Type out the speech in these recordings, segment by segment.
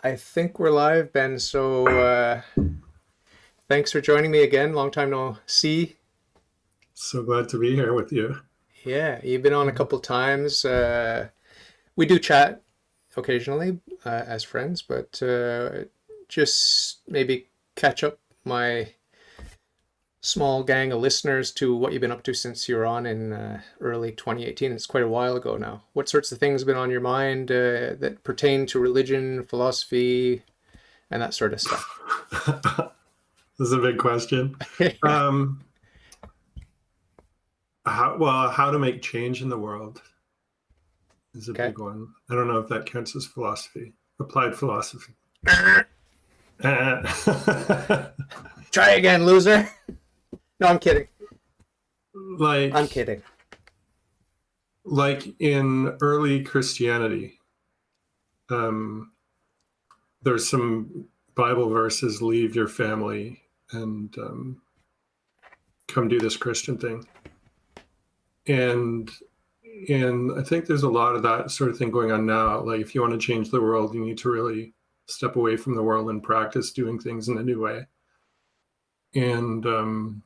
I think we're live, Ben. So thanks for joining me again. Long time no see. So glad to be here with you. Yeah, you've been on a couple times. We do chat occasionally as friends, but just maybe catch up my small gang of listeners to what you've been up to since you were on in early 2018. It's quite a while ago now. What sorts of things have been on your mind that pertain to religion, philosophy, and that sort of stuff? This is a big question. Yeah. How to make change in the world is a Okay. big one. I don't know if that counts as philosophy, applied philosophy. Try again, loser. No, I'm kidding. like, I'm kidding. like in early Christianity, um, there's some Bible verses: "Leave your family and come do this Christian thing." And I think there's a lot of that sort of thing going on now. Like, if you want to change the world, you need to really step away from the world and practice doing things in a new way. And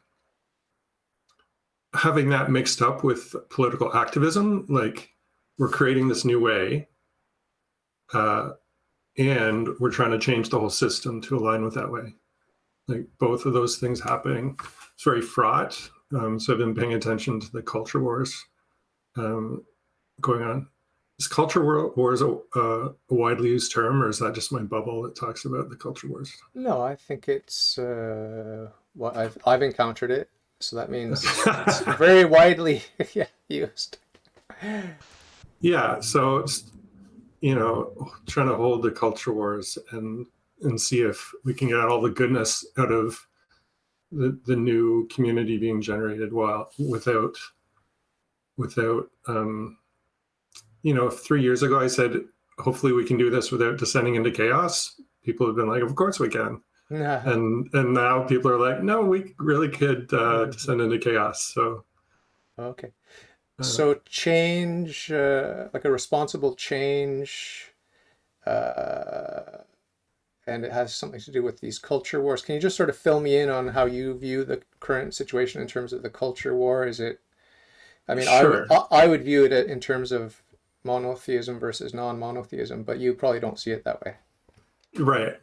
having that mixed up with political activism, like, we're creating this new way, uh, and we're trying to change the whole system to align with that way. Like, both of those things happening, it's very fraught. So I've been paying attention to the culture wars going on. Is culture wars a widely used term, or is that just my bubble that talks about the culture wars? No, I think it's what I've encountered it, so that means it's very widely yeah, used. Yeah, so it's, trying to hold the culture wars and see if we can get all the goodness out of the new community being generated, while without 3 years ago I said, hopefully we can do this without descending into chaos. People have been like, of course we can. And now people are like, no, we really could descend into chaos. So Okay. uh, So change, like a responsible change, uh, and it has something to do with these culture wars. Can you just sort of fill me in on how you view the current situation in terms of the culture war? Is it, I mean, sure. I would view it in terms of monotheism versus non-monotheism, but you probably don't see it that way. Right.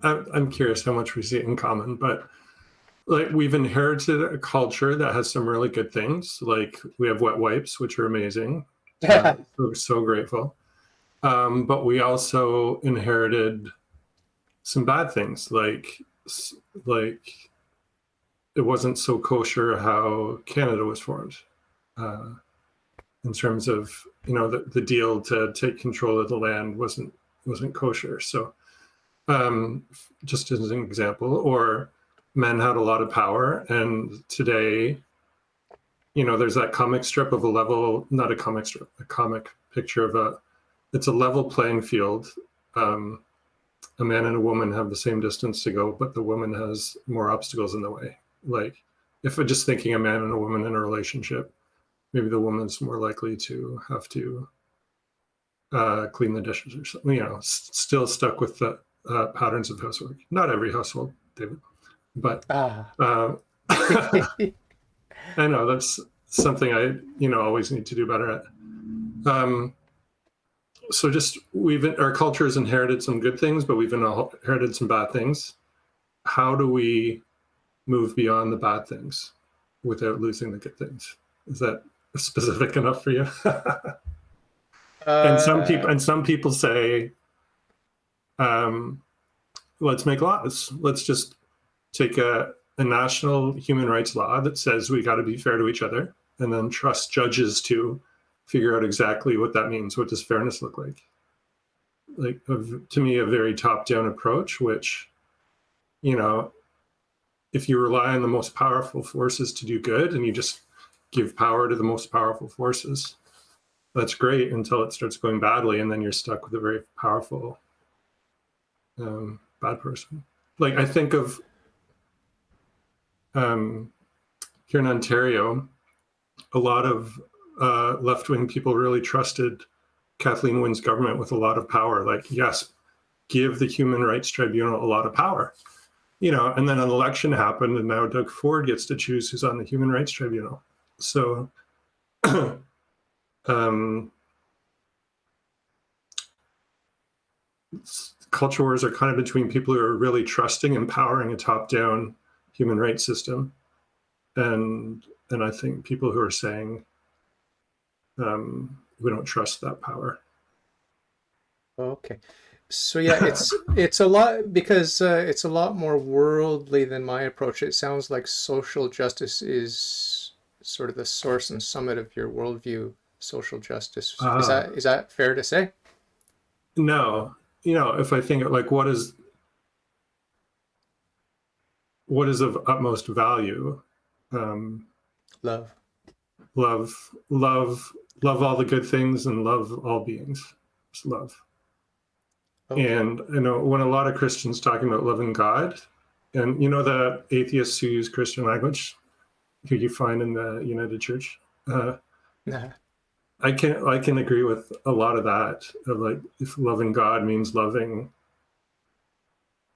I'm curious how much we see it in common, but like, we've inherited a culture that has some really good things. Like, we have wet wipes, which are amazing. So grateful. But we also inherited some bad things, like it wasn't so kosher how Canada was formed, uh, in terms of, the deal to take control of the land wasn't kosher. So just as an example, or men had a lot of power, and today, there's that comic strip of a level, not a comic strip, a comic picture of it's a level playing field. Um, a man and a woman have the same distance to go, but the woman has more obstacles in the way. Like, if we're just thinking a man and a woman in a relationship, maybe the woman's more likely to have to clean the dishes or something, still stuck with the patterns of housework. Not every household, David, but Ah. uh, I know that's something I, always need to do better at. Um, so just, our culture has inherited some good things, but we've inherited some bad things. How do we move beyond the bad things without losing the good things? Is that specific enough for you? and Uh, some people say, um, let's make laws. Let's just take a national human rights law that says we got to be fair to each other, and then trust judges to figure out exactly what that means. What does fairness look like? Like, to me, a very top-down approach, which, if you rely on the most powerful forces to do good and you just give power to the most powerful forces, that's great until it starts going badly, and then you're stuck with a very powerful bad person. Like, I think of here in Ontario, a lot of left-wing people really trusted Kathleen Wynne's government with a lot of power. Like, yes, give the Human Rights Tribunal a lot of power. And then an election happened, and now Doug Ford gets to choose who's on the Human Rights Tribunal. So culture wars are kind of between people who are really trusting and powering a top-down human rights system, and I think people who are saying we don't trust that power. Okay. So yeah, it's a lot, because it's a lot more worldly than my approach. It sounds like social justice is sort of the source and summit of your worldview. Social justice, is that fair to say? No, if I think like what is of utmost value, Love. love all the good things and love all beings. Just love. Okay. And when a lot of Christians talking about loving God, and the atheists who use Christian language, who you find in the United Church, I can agree with a lot of that. Of like, if loving God means loving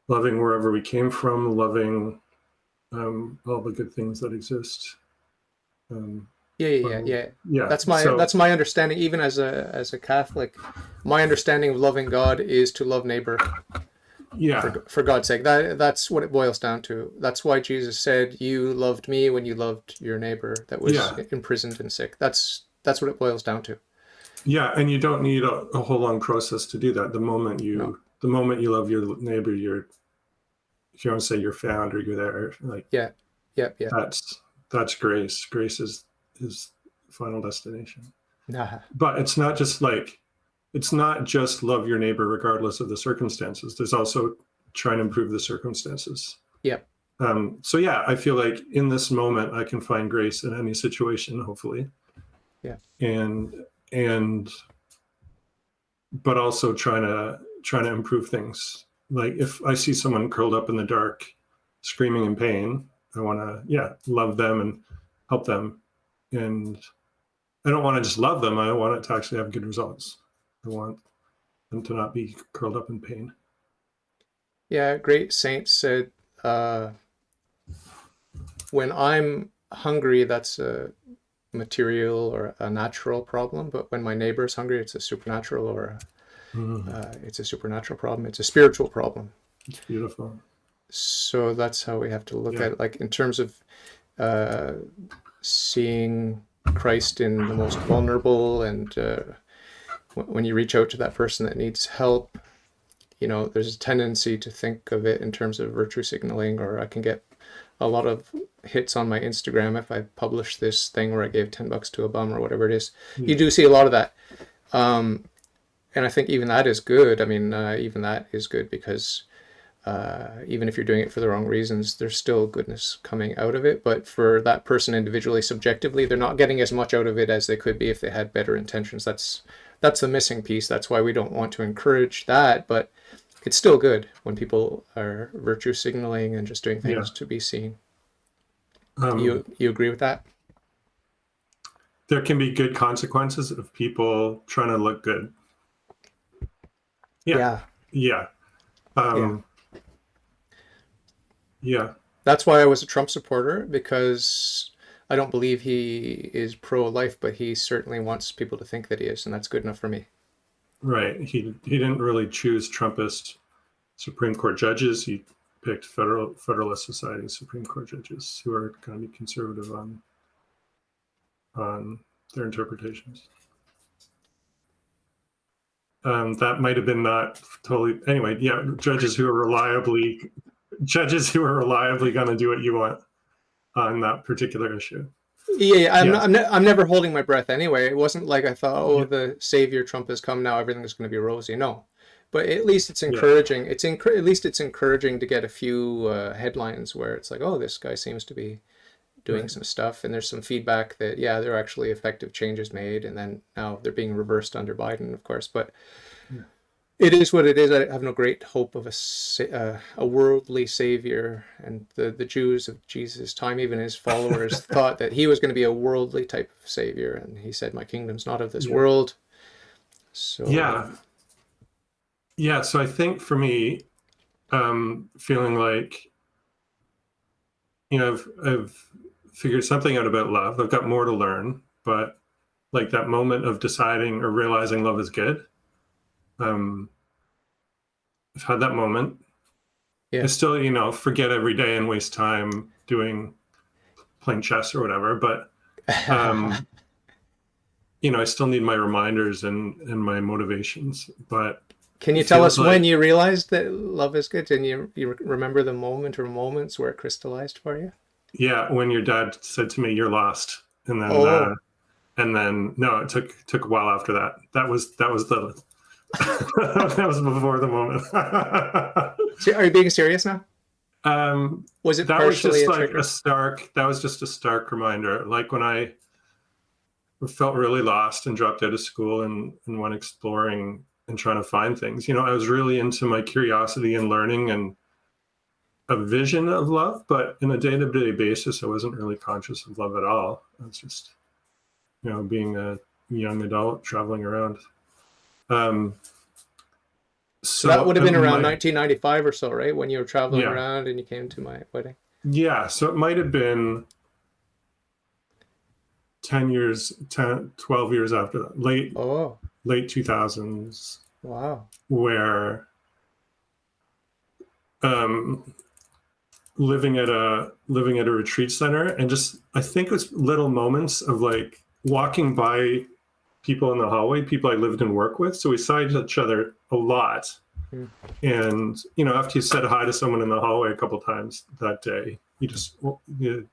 wherever we came from, loving all the good things that exist. Yeah. That's my understanding. Even as a Catholic, my understanding of loving God is to love neighbor. Yeah. For God's sake, that's what it boils down to. That's why Jesus said, "You loved me when you loved your neighbor that was imprisoned and sick." That's what it boils down to. Yeah, and you don't need a whole long process to do that. The moment you love your neighbor, you're, if you want to say, you're found, or you're there. Like yeah. That's grace. Grace is final destination. Nah. But it's not just love your neighbor regardless of the circumstances. There's also trying to improve the circumstances. Yep. So yeah, I feel like in this moment I can find grace in any situation, hopefully. Yeah. And but also trying to improve things. Like if I see someone curled up in the dark, screaming in pain, I want to love them and help them. And I don't want to just love them. I want it to actually have good results. I want them to not be curled up in pain. Yeah, great saint said, when I'm hungry, that's a material or a natural problem, but when my neighbor is hungry, it's a supernatural or it's a supernatural problem. It's a spiritual problem. It's beautiful. So that's how we have to look at it, like in terms of seeing Christ in the most vulnerable, and when you reach out to that person that needs help, there's a tendency to think of it in terms of virtue signaling, or I can get a lot of hits on my Instagram if I publish this thing where I gave $10 to a bum or whatever it is. You do see a lot of that. And I think even that is good. I mean, even that is good, because even if you're doing it for the wrong reasons, there's still goodness coming out of it. But for that person individually, subjectively, they're not getting as much out of it as they could be if they had better intentions. That's the missing piece. That's why we don't want to encourage that. But it's still good when people are virtue signaling and just doing things to be seen. You agree with that? There can be good consequences of people trying to look good. Yeah. That's why I was a Trump supporter, because I don't believe he is pro-life, but he certainly wants people to think that he is, and that's good enough for me. Right. He didn't really choose Trumpist Supreme Court judges. He picked Federalist Society Supreme Court judges who are going to be conservative on their interpretations. That might have been not totally. Anyway, judges who are reliably going to do what you want on that particular issue. I'm never holding my breath anyway. It wasn't like I thought, the savior Trump has come now, everything is going to be rosy. No, but at least it's encouraging. At least it's encouraging to get a few headlines where it's like, oh, this guy seems to be doing some stuff, and there's some feedback that there are actually effective changes made, and then now they're being reversed under Biden, of course. But it is what it is. I have no great hope of a worldly savior, and the Jews of Jesus' time, even his followers, thought that he was going to be a worldly type of savior, and he said, "My kingdom's not of this world." So Yeah, so I think for me, feeling like, I've figured something out about love. I've got more to learn, but like that moment of deciding or realizing love is good. Um, I've had that moment. I Yeah. still, forget every day and waste time playing chess or whatever, but um, I still need my reminders and my motivations. But Can you it tell feels us when like, you realized that love is good, and you remember the moment or moments where it crystallized for you? yeah, when your dad said to me, "You're lost," Oh, and then no, it took a while after that. That was the that was before the moment. so are you being serious now? um, Was it that was partially just a like trigger? that was just a stark reminder. Like when I felt really lost and dropped out of school and went exploring and trying to find things. I was really into my curiosity and learning and a vision of love, but in a day-to-day basis, I wasn't really conscious of love at all. I was just, being a young adult traveling around. Um, So that so would have been around my 1995 or so, right? When you were traveling yeah, around and you came to my wedding. yeah. So it might have been 10 years, 10, 12 years after that, Oh, late 2000s, wow. where um, living at a retreat center, and just I think it was little moments of like walking by people in the hallway, people I lived and worked with. So we saw each other a lot. Hmm. And after you said hi to someone in the hallway a couple times that day, you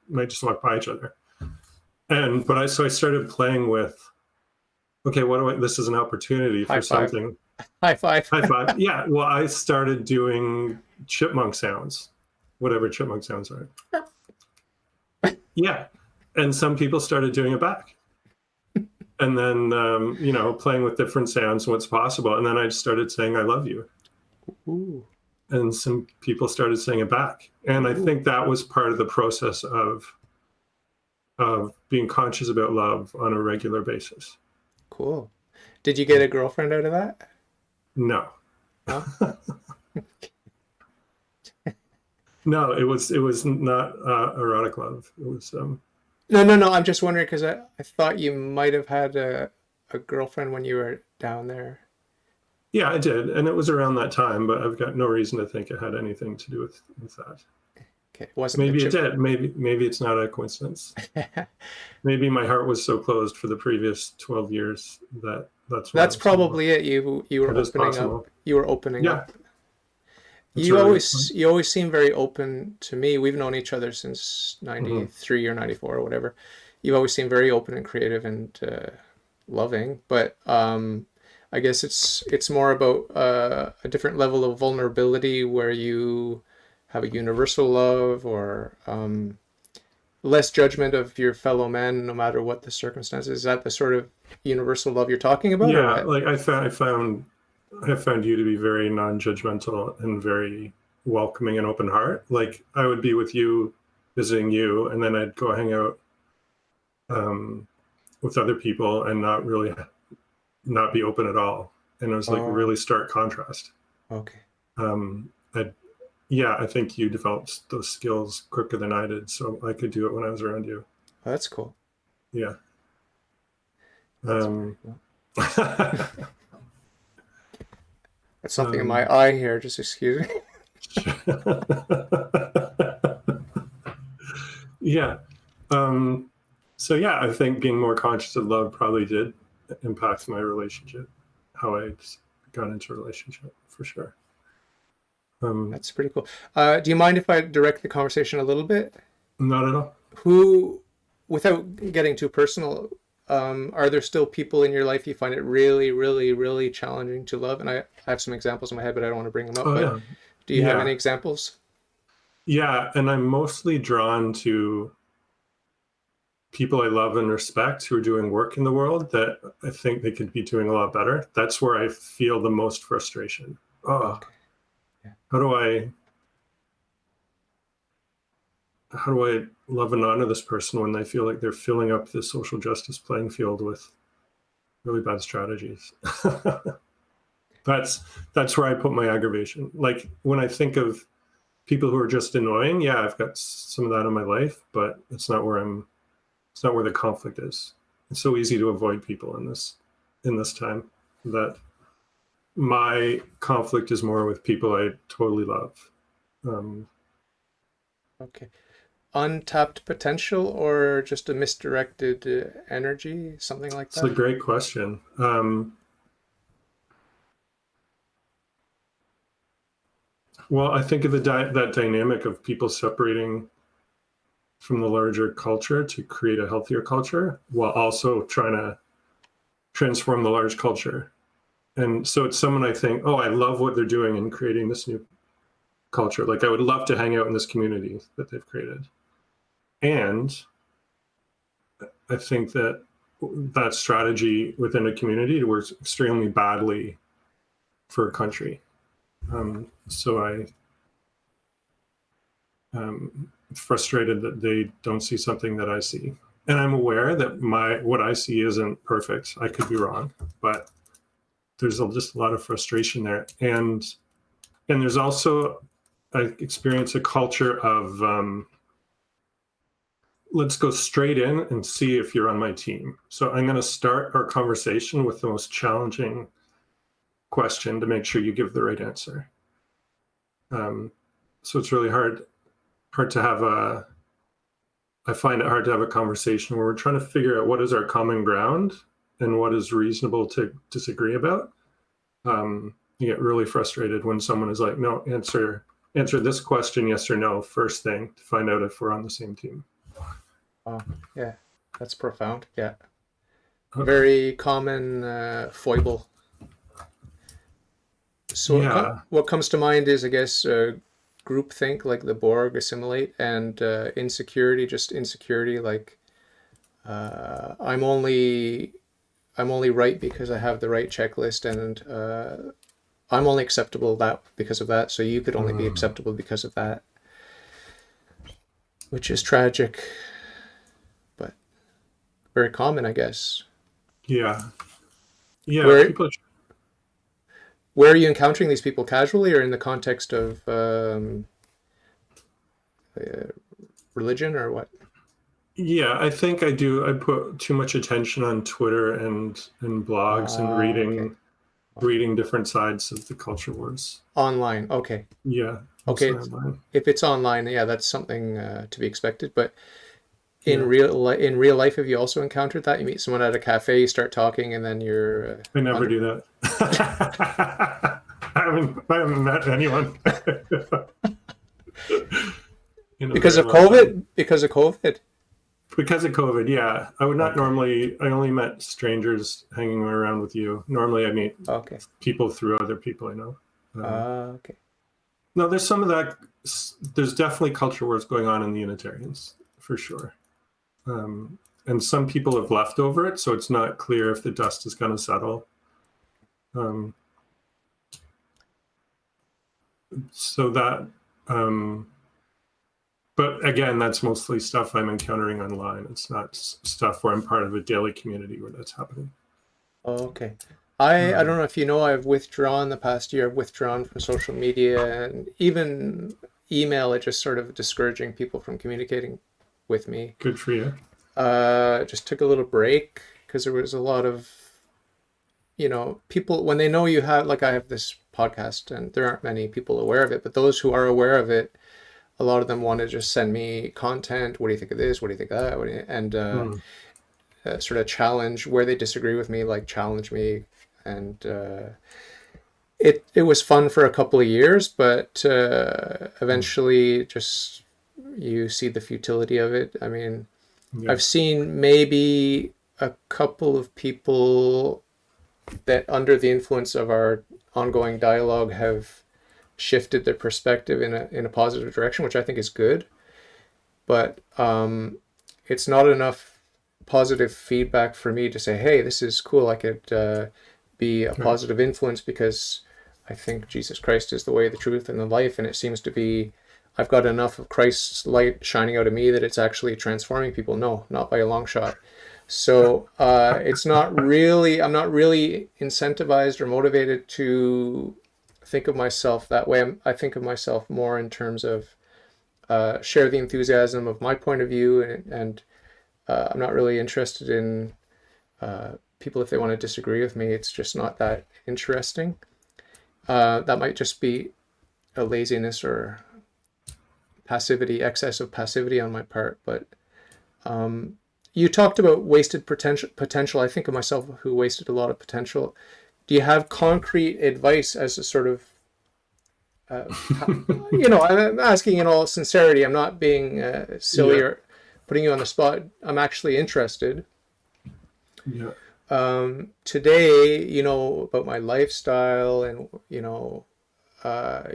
might just walk by each other. So I started playing with, okay, this is an opportunity High for five. something. High five. High five. Yeah. Well, I started doing chipmunk sounds, whatever chipmunk sounds are. Yeah. And some people started doing it back. And then, playing with different sounds and what's possible. And then I started saying, I love you. Ooh, And some people started saying it back. And I ooh, think that was part of the process of being conscious about love on a regular basis. cool. Did you get a girlfriend out of that? No. No? No, it was not erotic love. It was No, no, no. I'm just wondering because I thought you might have had a girlfriend when you were down there. yeah, I did. And it was around that time, but I've got no reason to think it had anything to do with that. Okay, it wasn't the Maybe it chip. did. Maybe it's not a coincidence. Maybe my heart was so closed for the previous 12 years that's why I That's was so. probably it. You were It is opening up. possible. You were opening Yeah, up. that's a really good point. You always seem very open to me. We've known each other since Hmm. 93 or 94 or whatever. You've always seemed very open and creative and loving, but I guess it's more about a different level of vulnerability where you have a universal love or less judgment of your fellow man no matter what the circumstances. Is that the sort of universal love you're talking about or Yeah, what? like I found you to be very non-judgmental and very welcoming and open heart. Like I would be with you, visiting you, and then I'd go hang out um, with other people and not be open at all. And it was like a Oh, really stark contrast. okay. Um, I, yeah, I think you developed those skills quicker than I did, so I could do it when I was around you. Oh, that's cool. Yeah. That's very Um, cool. That's something in my um, eye here. Just excuse me. yeah. Um, so yeah, I think being more conscious of love probably did impact my relationship, how I got into a relationship for sure. Um, That's pretty cool. Do you mind if I direct the conversation a little bit? Not at all. Who, without getting too personal, are there still people in your life you find it really, really, really challenging to love? And I have some examples in my head, but I don't want to bring them up. Oh But yeah, do you have any yeah, examples? yeah. And I'm mostly drawn to people I love and respect who are doing work in the world that I think they could be doing a lot better. That's where I feel the most frustration. Oh, Okay. Yeah. how do I how do I love and honor this person when they feel like they're filling up the social justice playing field with really bad strategies? That's where I put my aggravation. Like when I think of people who are just annoying, yeah, I've got some of that in my life, but it's not where the conflict is. It's so easy to avoid people in this time that my conflict is more with people I totally love. Okay. Untapped potential or just a misdirected energy, something like It's a that? great question. Well, I think of that dynamic of people separating from the larger culture to create a healthier culture while also trying to transform the large culture. And so it's someone I think, oh, I love what they're doing in creating this new culture. Like I would love to hang out in this community that they've created. And I think that strategy within a community works extremely badly for a country. So frustrated that they don't see something that I see. And I'm aware that what I see isn't perfect. I could be wrong, but there's just a lot of frustration there. And there's also, I experience a culture of let's go straight in and see if you're on my team. So I'm going to start our conversation with the most challenging question to make sure you give the right answer. So it's really hard to have I find it hard to have a conversation where we're trying to figure out what is our common ground and what is reasonable to disagree about. You get really frustrated when someone is like, no, answer this question, yes or no, first thing to find out if we're on the same team. Oh, yeah, that's profound. Yeah. Okay. Very common foible. So Yeah. what comes to mind is, I guess, groupthink, like the Borg assimilate, and insecurity, just insecurity, like I'm only right because I have the right checklist, and I'm only acceptable that because of that, so you could only be acceptable because of that, which is tragic, but very common, I guess. Yeah. Where People. where are you encountering these people, casually or in the context of religion or what? Yeah, I think I do. I put too much attention on Twitter and blogs and Okay. reading different sides of the culture wars. Online, okay. Yeah. Okay, Online. if it's online, yeah, that's something to be expected. But in Yeah. real life, have you also encountered that? You meet someone at a cafe, you start talking, and then you're I never do that. I haven't met anyone. because of COVID. Because of COVID. Because of COVID, yeah. I would not normally. I only met strangers hanging around with you. Normally, I meet people through other people I know. Okay. No, there's some of that. There's definitely culture wars going on in the Unitarians, for sure. And some people have left over it, so it's not clear if the dust is going to settle. So that, but again, that's mostly stuff I'm encountering online. It's not stuff where I'm part of a daily community where that's happening. Okay. I don't know if you know, I've withdrawn the past year. I've withdrawn from social media and even email. It just sort of discouraging people from communicating with me. Good for you. Just took a little break because there was a lot of, people when they know you have, like I have this podcast and there aren't many people aware of it, but those who are aware of it, a lot of them want to just send me content. What do you think of this? What do you think of that? And sort of challenge where they disagree with me, like challenge me. And it was fun for a couple of years, but eventually just you see the futility of it. I mean, I've seen maybe a couple of people that under the influence of our ongoing dialogue have shifted their perspective in a positive direction, which I think is good. But it's not enough positive feedback for me to say, hey, this is cool. I could be a positive influence because I think Jesus Christ is the way, the truth, and the life. And it seems to be, I've got enough of Christ's light shining out of me that it's actually transforming people. No, not by a long shot. So I'm not really incentivized or motivated to think of myself that way. I think of myself more in terms of share the enthusiasm of my point of view, and I'm not really interested in people if they want to disagree with me. It's just not that interesting. That might just be a laziness or passivity, excess of passivity on my part. But you talked about wasted potential. I think of myself who wasted a lot of potential. Do you have concrete advice as a sort of, uh, I'm asking in all sincerity. I'm not being silly Yeah. or putting you on the spot. I'm actually interested. Yeah. Today, about my lifestyle, and,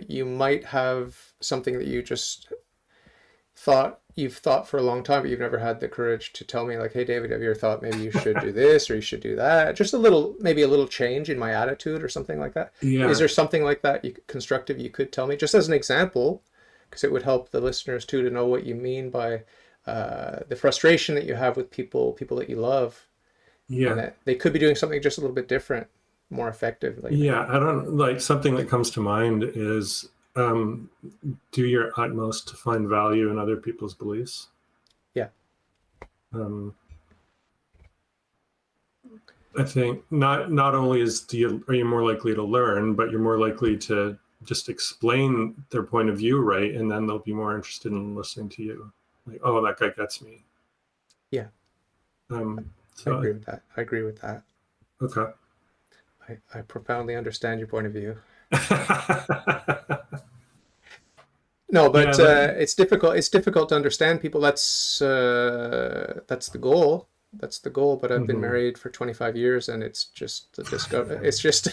you might have something that you've thought for a long time, but you've never had the courage to tell me, like, hey, David, have you ever thought maybe you should do this or you should do that? Just maybe a little change in my attitude or something like that. Is Yeah. there something like that constructive you could tell me, just as an example, because it would help the listeners too to know what you mean by the frustration that you have with people that you love, and Yeah. that they could be doing something just a little bit different, more effectively. Yeah. I don't like something that comes to mind is do your utmost to find value in other people's beliefs. Yeah. Um, I think not only are you more likely to learn, but you're more likely to just explain their point of view right, and then they'll be more interested in listening to you. Like, oh, that guy gets me. Yeah. I So agree with that. I agree with that. okay. I profoundly understand your point of view. No, Yeah, but it's difficult. It's difficult to understand people. That's the goal. That's the goal. But I've been mhm. married for 25 years, and it's just the discover. It's just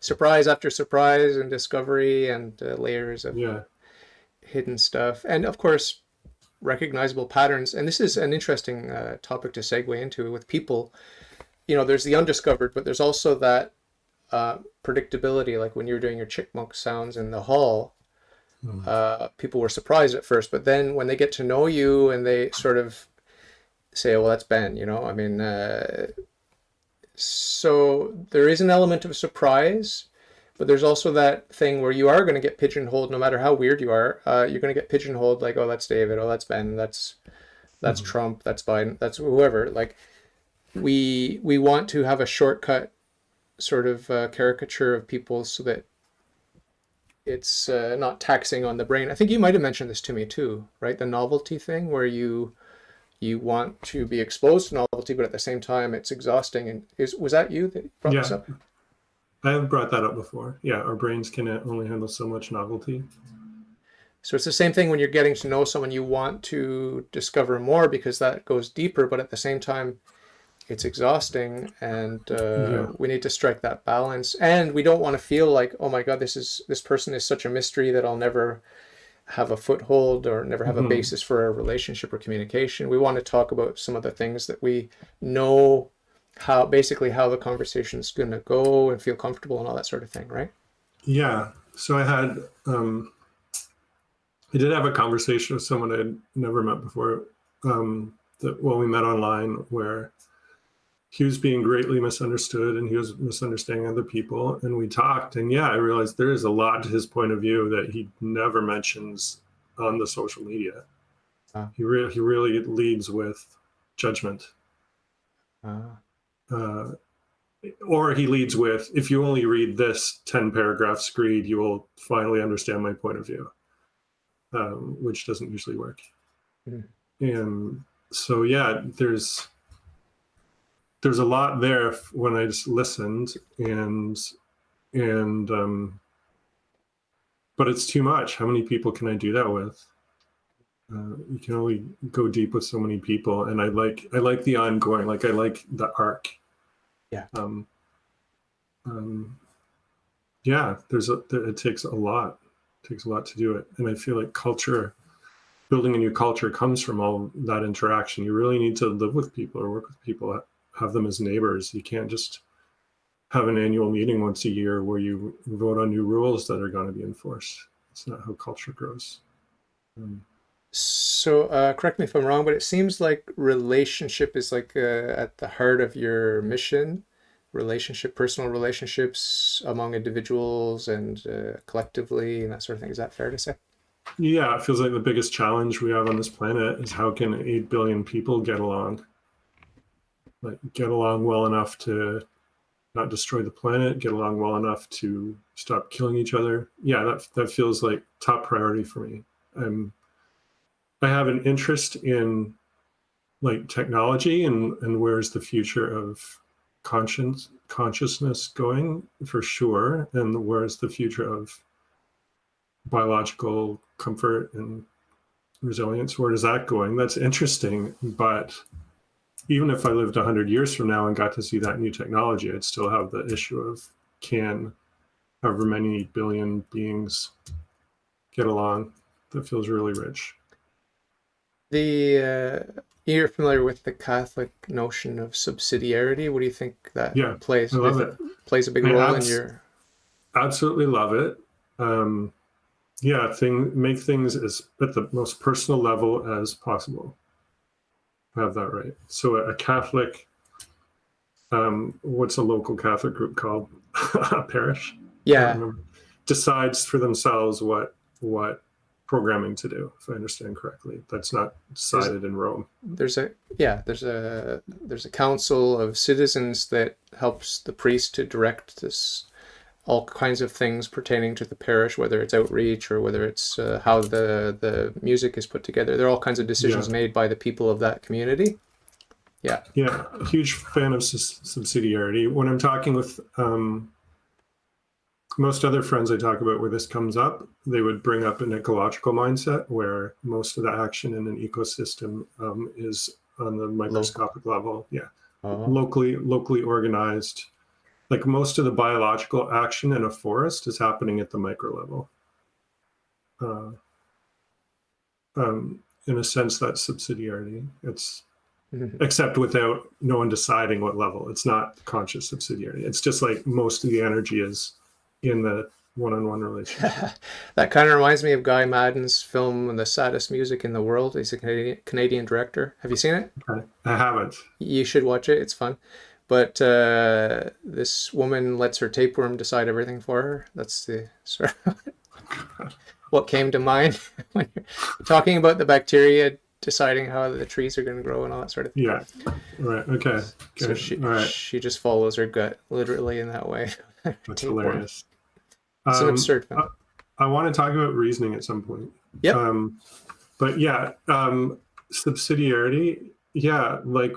surprise after surprise and discovery and layers of Yeah, hidden stuff, and of course recognizable patterns. And this is an interesting topic to segue into with people. There's the undiscovered, but there's also that predictability. Like when you're doing your chickmunk sounds in the hall, mm. people were surprised at first, but then when they get to know you and they sort of say, "Well, that's Ben," I mean, so there is an element of surprise, but there's also that thing where you are going to get pigeonholed, no matter how weird you are. You're going to get pigeonholed, like, "Oh, that's David. Oh, that's Ben. That's Mm. Trump. That's Biden. That's whoever." Like we want to have a shortcut sort of caricature of people so that it's not taxing on the brain. I think you might have mentioned this to me too, right? The novelty thing, where you want to be exposed to novelty, but at the same time it's exhausting. And was that you that brought this Yeah, up? I have brought that up before. Yeah, our brains can only handle so much novelty. So it's the same thing when you're getting to know someone. You want to discover more because that goes deeper, but at the same time it's exhausting, and Yeah. we need to strike that balance. And we don't want to feel like, oh my God, this person is such a mystery that I'll never have a foothold or never have a Hmm. basis for a relationship or communication. We want to talk about some of the things that we know, basically how the conversation's going to go, and feel comfortable and all that sort of thing, right? Yeah. So I did have a conversation with someone I'd never met before. We met online, where he was being greatly misunderstood and he was misunderstanding other people. And we talked, and yeah, I realized there is a lot to his point of view that he never mentions on the social media. Uh, He really leads with judgment. uh, Uh, or he leads with, if you only read this 10 paragraph screed, you will finally understand my point of view, which doesn't usually work. mm, And so, yeah, there's a lot there when I just listened, and but it's too much. How many people can I do that with? You can only go deep with so many people, and I like the ongoing, like I like the arc. yeah. Um, um, yeah, it takes a lot. It takes a lot to do it, and I feel like building a new culture comes from all that interaction. You really need to live with people or work with people, have them as neighbors. You can't just have an annual meeting once a year where you vote on new rules that are going to be enforced. It's not how culture grows. Um, So, correct me if I'm wrong, but it seems like relationship is like at the heart of your mission. Relationship, personal relationships among individuals and collectively, and that sort of thing. Is that fair to say? Yeah, it feels like the biggest challenge we have on this planet is how can 8 billion people get along? Like, get along well enough to not destroy the planet, get along well enough to stop killing each other. Yeah, that feels like top priority for me. Um, I have an interest in like technology and where's the future of consciousness going for sure, and where's the future of biological comfort and resilience, where is that going? That's interesting, but even if I lived 100 years from now and got to see that new technology, I'd still have the issue of can however many billion beings get along. That feels really rich. You're familiar with the Catholic notion of subsidiarity. What do you think that Yeah, plays? I Do you love think it. plays a big I role in your? absolutely love it. um, yeah, make things as at the most personal level as possible. Have that right. So a Catholic, what's a local Catholic group called? A parish. I don't Yeah, remember. Decides for themselves what programming to do. If I understand correctly, that's not there's decided in Rome. there's a council of citizens that helps the priest to direct this all kinds of things pertaining to the parish, whether it's outreach or whether it's how the music is put together. There are all kinds of Yeah, decisions made by the people of that community. Yeah. yeah. Huge fan of subsidiarity. When I'm talking with most other friends I talk about where this comes up, they would bring up an ecological mindset where most of the action in an ecosystem is on the Local. microscopic level. Yeah, Oh, locally organized. Like most of the biological action in a forest is happening at the micro level. Uh, in a sense, that's subsidiarity. It's mhm. except without no one deciding what level. It's not conscious subsidiarity. It's just like most of the energy is in the one-on-one relationship. That kind of reminds me of Guy Madden's film "The Saddest Music in the World." He's a Canadian director. Have you seen it? I haven't. You should watch it. It's fun. But this woman lets her tapeworm decide everything for her. That's the sort of what came to mind when you're talking about the bacteria deciding how the trees are going to grow and all that sort of thing. Yeah. Right. Okay. So Good. she All right. she just follows her gut literally in that way. That's Tapeworm. hilarious. It's an Um, absurd film. I want to talk about reasoning at some point. Yep. Um, but yeah, subsidiarity. Yeah, like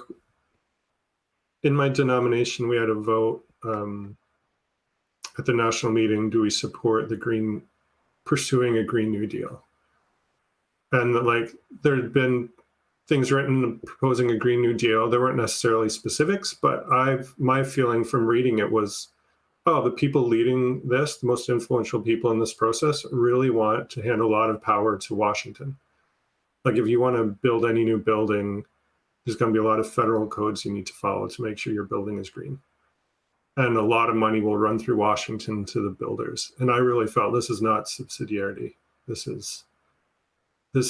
in my denomination, we had a vote at the national meeting. Do we support pursuing a Green New Deal? And like there had been things written proposing a Green New Deal. There weren't necessarily specifics, but my feeling from reading it was, oh, the people leading this, the most influential people in this process, really want to hand a lot of power to Washington. Like if you want to build any new building, there's going to be a lot of federal codes you need to follow to make sure your building is green. And a lot of money will run through Washington to the builders. And I really felt this is not subsidiarity. This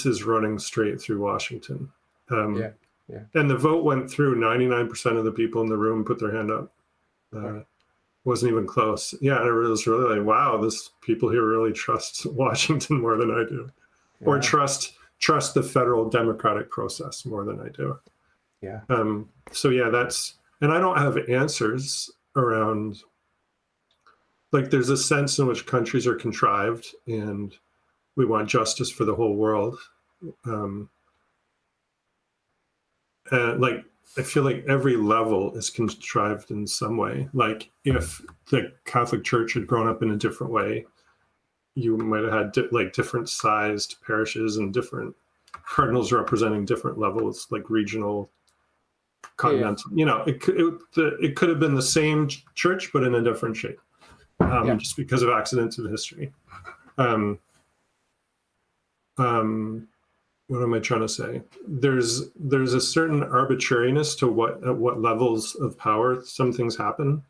is running straight through Washington. Yeah. Yeah. And the vote went through. 99% of the people in the room put their hand up. Wow. Wasn't even close. Yeah, and it was really like, wow, this people here really trust Washington more than I do, or Yeah. trust the federal democratic process more than I do. Yeah. So yeah, and I don't have answers around. Like, there's a sense in which countries are contrived, and we want justice for the whole world. And like I feel like every level is contrived in some way. Like if the Catholic Church had grown up in a different way, you might have had like different sized parishes and different cardinals representing different levels, like regional, Yeah. continental. You know, it could have been the same church but in a different shape, Yeah. just because of accidents of history. Um, um, what am I trying to say? There's a certain arbitrariness to at what levels of power some things happen.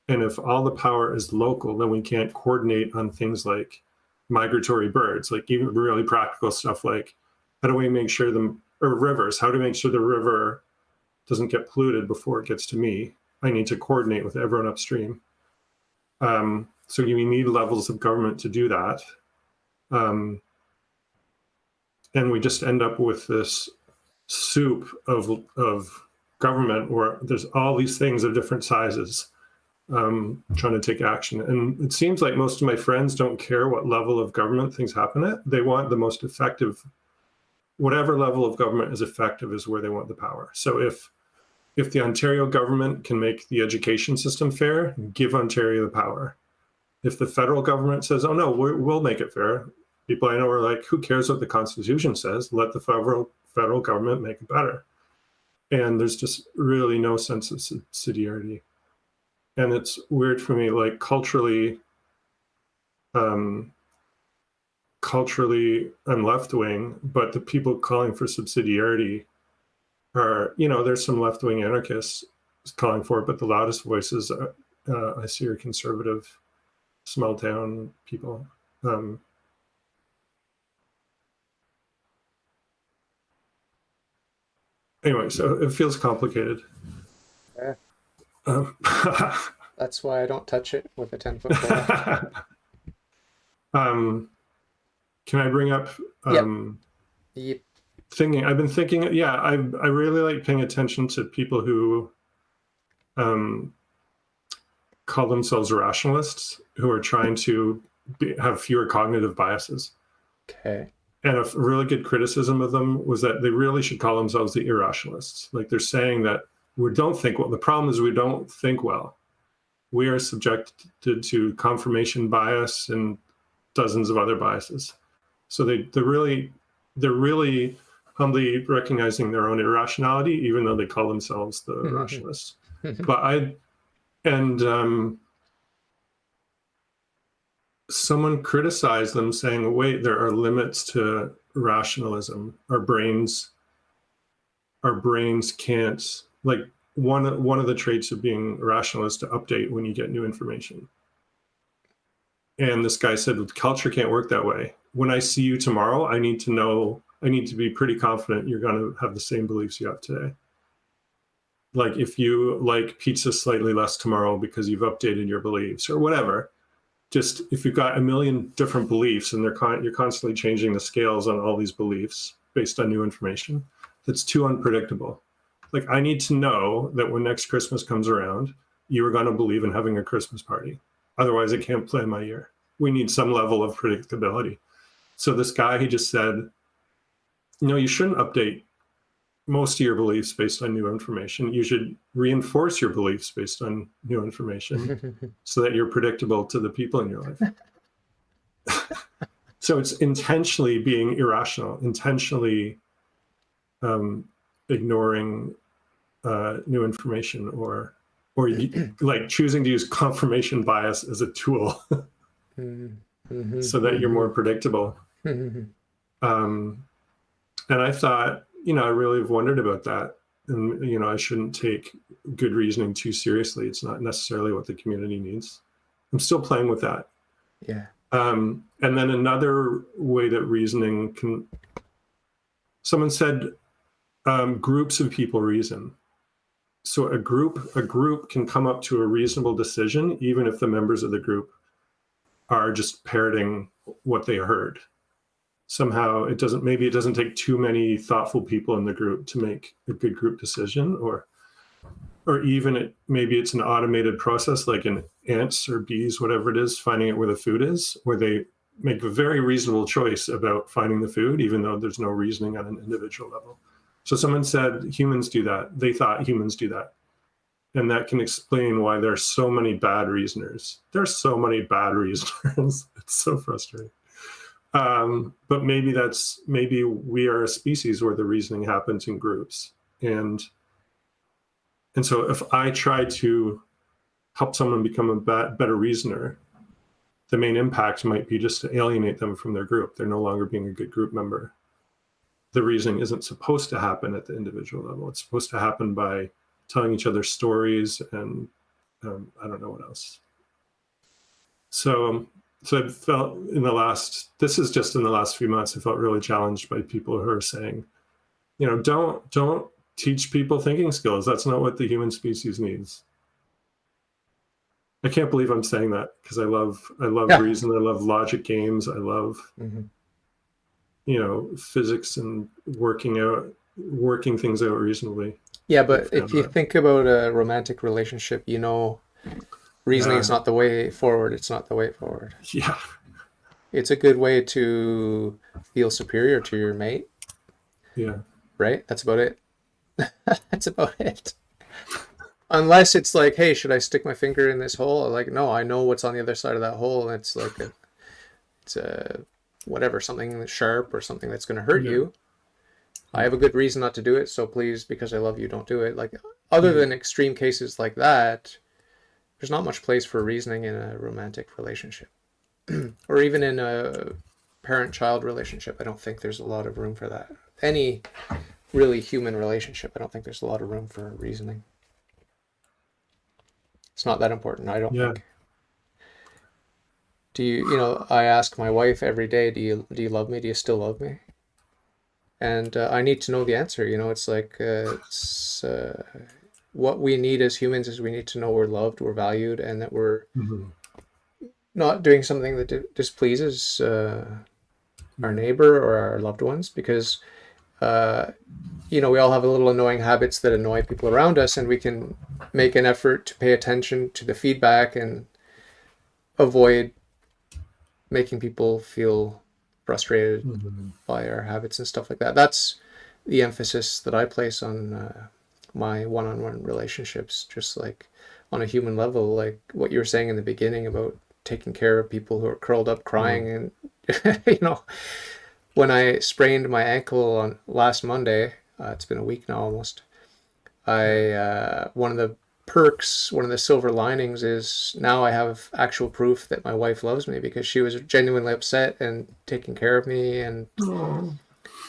And if all the power is local, then we can't coordinate on things like migratory birds, like even really practical stuff like How do we make sure or rivers, how do we make sure the river doesn't get polluted before it gets to me? I need to coordinate with everyone upstream. So you need levels of government to do that. And we just end up with this soup of government where there's all these things of different sizes trying to take action. And it seems like most of my friends don't care what level of government things happen at. They want the most effective, whatever level of government is effective is where they want the power. So if the Ontario government can make the education system fair, give Ontario the power. If the federal government says, oh no, we'll make it fair, people I know are like, who cares what the Constitution says? Let the federal government make it better. And there's just really no sense of subsidiarity. And it's weird for me, like culturally, I'm left-wing, but the people calling for subsidiarity are, there's some left-wing anarchists calling for it, but the loudest voices I see are conservative, small town people. Anyway, so it feels complicated. Yeah. That's why I don't touch it with a 10-foot pole. Can I bring up Yep. thinking? I've been thinking, I really like paying attention to people who call themselves rationalists, who are trying to have fewer cognitive biases. Okay. And a really good criticism of them was that they really should call themselves the irrationalists. Like they're saying that we don't think well. The problem is we don't think well. We are subjected to confirmation bias and dozens of other biases. So they're really humbly recognizing their own irrationality, even though they call themselves the rationalists. But someone criticized them saying, wait, there are limits to rationalism. Our brains can't, like one of the traits of being rational is to update when you get new information. And this guy said, culture can't work that way. When I see you tomorrow, I need to be pretty confident you're going to have the same beliefs you have today. Like if you like pizza slightly less tomorrow because you've updated your beliefs or whatever, just if you've got a million different beliefs and you're constantly changing the scales on all these beliefs based on new information, that's too unpredictable. Like I need to know that when next Christmas comes around, you are going to believe in having a Christmas party. Otherwise, I can't plan my year. We need some level of predictability. So this guy, he just said, no, you shouldn't update most of your beliefs based on new information. You should reinforce your beliefs based on new information so that you're predictable to the people in your life. So it's intentionally being irrational, intentionally ignoring new information or like choosing to use confirmation bias as a tool so that you're more predictable. And I thought, I really have wondered about that. And, I shouldn't take good reasoning too seriously. It's not necessarily what the community needs. I'm still playing with that. Yeah. And then another way that reasoning someone said groups of people reason. So a group can come up to a reasonable decision, even if the members of the group are just parroting what they heard. Somehow maybe it doesn't take too many thoughtful people in the group to make a good group decision, or even maybe it's an automated process like in ants or bees, whatever it is, finding out where the food is, where they make a very reasonable choice about finding the food, even though there's no reasoning on an individual level. So someone said humans do that. They thought humans do that. And that can explain why there are so many bad reasoners. There's so many bad reasoners. It's so frustrating. But maybe we are a species where the reasoning happens in groups. And so if I try to help someone become a better reasoner, the main impact might be just to alienate them from their group. They're no longer being a good group member. The reasoning isn't supposed to happen at the individual level. It's supposed to happen by telling each other stories and I don't know what else. So So I felt this is just in the last few months, I felt really challenged by people who are saying, don't teach people thinking skills. That's not what the human species needs. I can't believe I'm saying that, because I love Yeah. reason. I love logic games. I love, physics and working things out reasonably. Yeah, but if you think about a romantic relationship, reasoning is not the way forward. It's not the way forward. Yeah. It's a good way to feel superior to your mate. Yeah. Right? That's about it. That's about it. Unless it's like, hey, should I stick my finger in this hole? Like, no, I know what's on the other side of that hole. And it's like it's whatever, something that's sharp or something that's going to hurt you. I have a good reason not to do it, so please, because I love you, don't do it. Like, other than extreme cases like that, there's not much place for reasoning in a romantic relationship. Or even in a parent-child relationship. I don't think there's a lot of room for that. Any really human relationship, I don't think there's a lot of room for reasoning. It's not that important, I don't think. Do you, I ask my wife every day, do you love me? Do you still love me? And I need to know the answer. It's like, what we need as humans is we need to know we're loved, we're valued, and that we're not doing something that displeases our neighbor or our loved ones, because we all have a little annoying habits that annoy people around us, and we can make an effort to pay attention to the feedback and avoid making people feel frustrated by our habits and stuff like that. That's the emphasis that I place on my one-on-one relationships, just like on a human level, like what you were saying in the beginning about taking care of people who are curled up crying. And when I sprained my ankle on last Monday, it's been a week now almost, one of the perks, one of the silver linings is now I have actual proof that my wife loves me, because she was genuinely upset and taking care of me and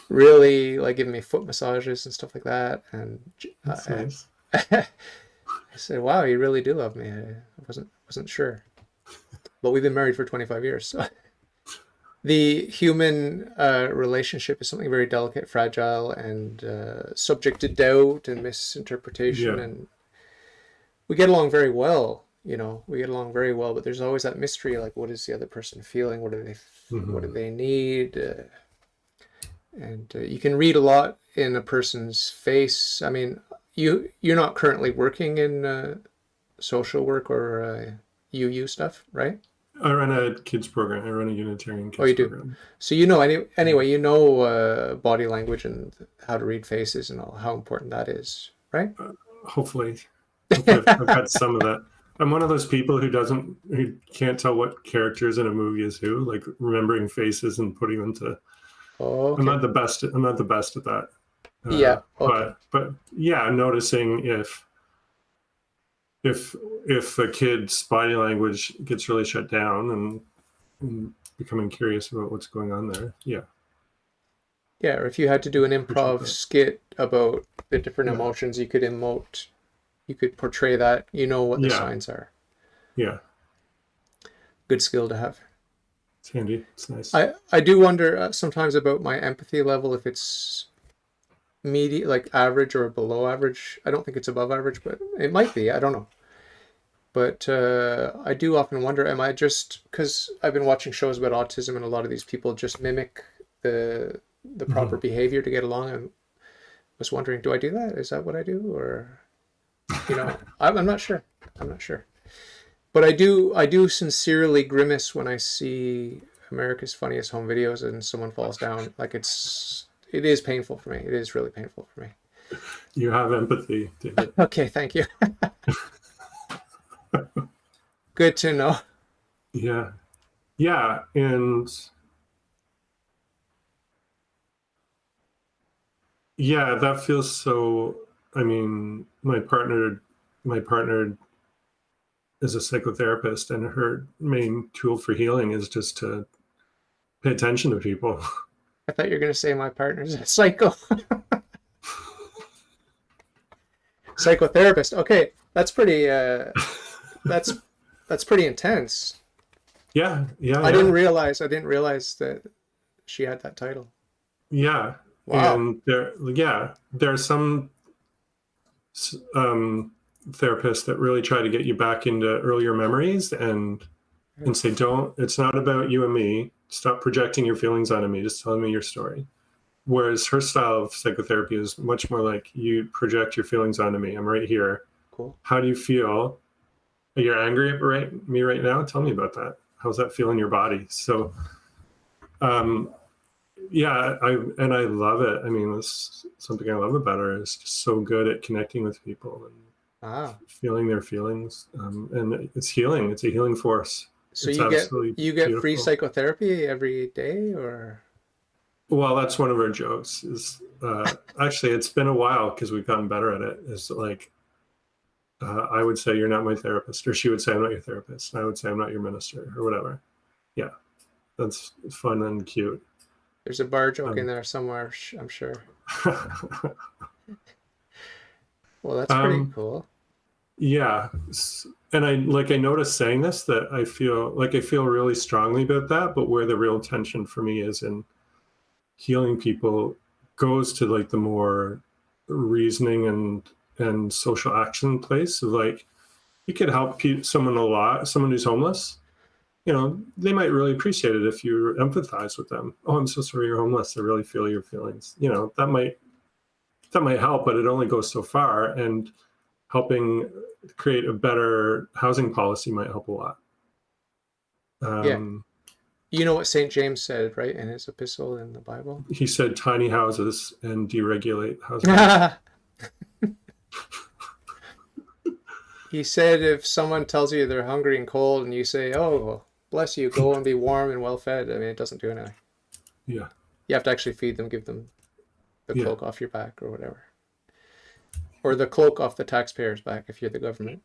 really like giving me foot massages and stuff like that. And That's nice. I said, wow, you really do love me. I wasn't sure, but we've been married for 25 years. So the human relationship is something very delicate, fragile, and subject to doubt and misinterpretation. And we get along very well, but there's always that mystery, like, what is the other person feeling? What do they need? And you can read a lot in a person's face. I mean, you're not currently working in social work or UU stuff, right? I run a kids program. I run a Unitarian kids program. Do. So body language and how to read faces and how important that is, right? Hopefully I've got some of that. I'm one of those people who can't tell what characters in a movie is who, like remembering faces and putting them to. Oh, okay. I'm not the best at that. Yeah. Okay. But yeah, noticing if a kid's body language gets really shut down and becoming curious about what's going on there. Yeah. Yeah, or if you had to do an improv skit about the different emotions, you could portray that, what the signs are. Yeah. Good skill to have. It's handy. It's nice. I do wonder sometimes about my empathy level, if it's medium, like average or below average. I don't think it's above average, but it might be. I don't know. But I do often wonder, am I just, because I've been watching shows about autism and a lot of these people just mimic the proper behavior to get along. I was wondering, do I do that? Is that what I do? Or, I'm not sure. But I do sincerely grimace when I see America's Funniest Home Videos and someone falls down. Like it is painful for me. It is really painful for me. You have empathy, David. Okay, thank you. Good to know. Yeah. Yeah, and yeah, that feels so. I mean, my partner is a psychotherapist, and her main tool for healing is just to pay attention to people. I thought you were going to say my partner's a psychotherapist. Okay, that's pretty. That's pretty intense. Yeah, I didn't realize that she had that title. yeah. Wow. And there are some therapists that really try to get you back into earlier memories and say, don't, it's not about you and me. Stop projecting your feelings onto me. Just tell me your story. Whereas her style of psychotherapy is much more like, you project your feelings onto me. I'm right here. Cool. How do you feel? You're angry at me right now? Tell me about that. How's that feel in your body? So, yeah, I love it. I mean, this something I love about her is just so good at connecting with people and Ah. feeling their feelings. And it's healing. It's a healing force. So It's absolutely you get free beautiful. psychotherapy every day, or? Well, that's one of our jokes. Is actually, it's been a while because we've gotten better at it. Is like, I would say, you're not my therapist, or she would say, I'm not your therapist. And I would say, I'm not your minister, or whatever. Yeah, that's fun and cute. There's a bar joke in Um, there somewhere, I'm sure. Well, that's pretty um, cool. yeah, and I noticed saying this that I feel really strongly about that. But where the real tension for me is in healing people goes to like the more reasoning and social action place of like, you could help someone a lot, someone who's homeless. They might really appreciate it if you empathize with them. Oh, I'm so sorry you're homeless. I really feel your feelings. That might help, but it only goes so far. And helping create a better housing policy might help a lot. Yeah. Um, You know what St. James said, right, in his epistle in the Bible? he said tiny houses and deregulate housing. He said if someone tells you they're hungry and cold and you say, oh, well, bless you, go and be warm and well fed, I mean, it doesn't do anything. Yeah. You have to actually feed them, give them the Yeah. cloak off your back or whatever. Or the cloak off the taxpayer's back if you're the government.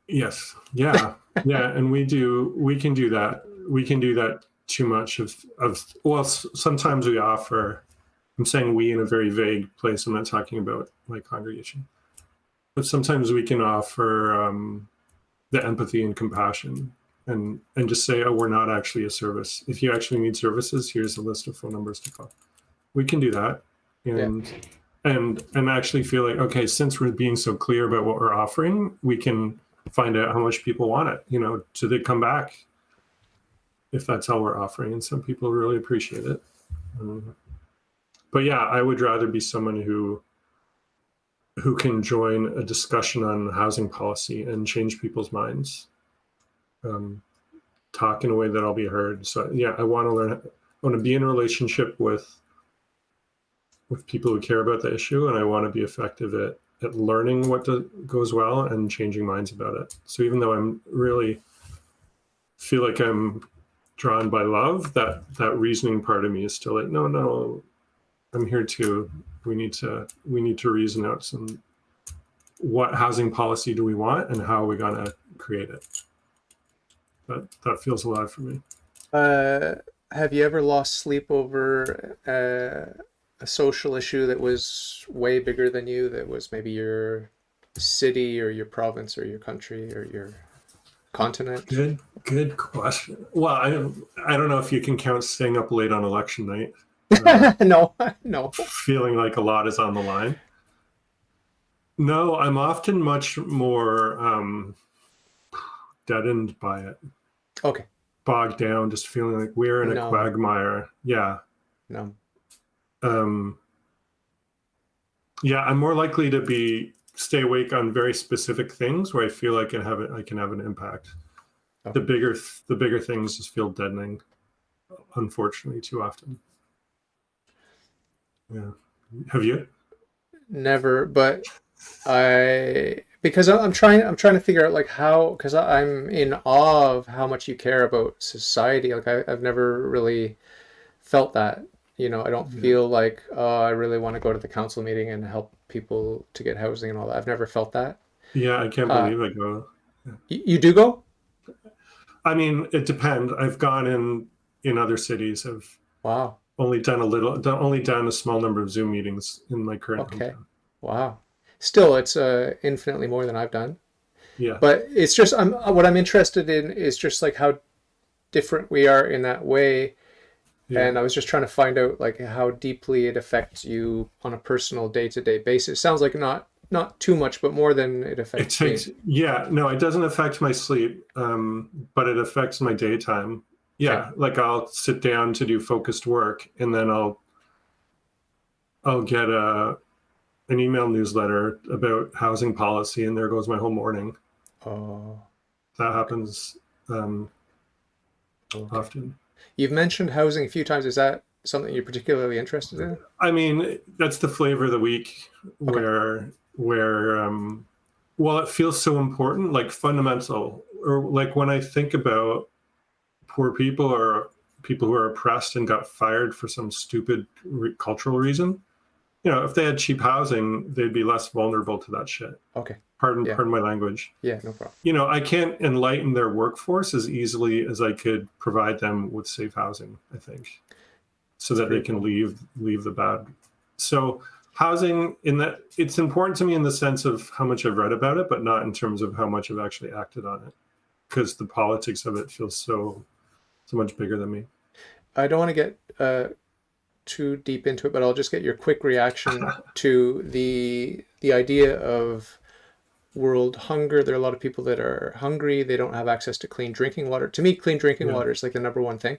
Yes. Yeah. Yeah. And we can do that. We can do that too much well, sometimes we offer, I'm saying we in a very vague place. I'm not talking about my congregation, but sometimes we can offer the empathy and compassion and just say, oh, we're not actually a service. If you actually need services, here's a list of phone numbers to call. We can do that. And, and actually feel like, okay, since we're being so clear about what we're offering, we can find out how much people want it, do they come back if that's all we're offering? And some people really appreciate it. But yeah, I would rather be someone who can join a discussion on housing policy and change people's minds, talk in a way that I'll be heard. So yeah, I want to be in a relationship with people who care about the issue, and I want to be effective at learning what goes well and changing minds about it. So even though I'm really feel like I'm drawn by love, that reasoning part of me is still like, no, I'm here too. We need to reason out some, what housing policy do we want and how are we going to create it. That feels alive for me. Have you ever lost sleep over a social issue that was way bigger than you, that was maybe your city or your province or your country or your continent? Good question. Well, I don't know if you can count staying up late on election night. No. Feeling like a lot is on the line. No, I'm often much more deadened by it. Okay. Bogged down, just feeling like we're in a quagmire. Yeah. No. Yeah, I'm more likely to stay awake on very specific things where I feel like I can have an impact. Okay. The bigger things just feel deadening, unfortunately, too often. Yeah. Have you? Never, but because I'm trying to figure out like how, because I'm in awe of how much you care about society. Like I've never really felt that. I don't feel like, oh, I really want to go to the council meeting and help people to get housing and all that. I've never felt that. Yeah, I can't believe I go. You do go? I mean, it depends. I've gone in other cities. I've only done a small number of Zoom meetings in my current hometown. Wow. Still, it's infinitely more than I've done. Yeah. But it's just what I'm interested in is just like how different we are in that way. Yeah. And I was just trying to find out like how deeply it affects you on a personal day-to-day basis. Sounds like not too much, but more than it It affects me. takes, yeah, no, it doesn't affect my sleep, but it affects my daytime. Okay. Yeah, like I'll sit down to do focused work, and then I'll get an email newsletter about housing policy, and there goes my whole morning. Oh, That happens okay. often. You've mentioned housing a few times. Is that something you're particularly interested in? I mean, that's the flavor of the week, Okay. where well, it feels so important, like fundamental, or like when I think about poor people or people who are oppressed and got fired for some stupid cultural reason. You know, if they had cheap housing, they'd be less vulnerable to that shit. Okay. Pardon, Yeah. pardon my language. Yeah, no problem. You know, I can't enlighten their workforce as easily as I could provide them with safe housing, I think, so that they can leave the bad. So housing, in that, it's important to me in the sense of how much I've read about it, but not in terms of how much I've actually acted on it, because the politics of it feels so much bigger than me. I don't want to get too deep into it, but I'll just get your quick reaction to the idea of world hunger. There are a lot of people that are hungry. They don't have access to clean drinking water. To me, clean drinking water is like the number one thing.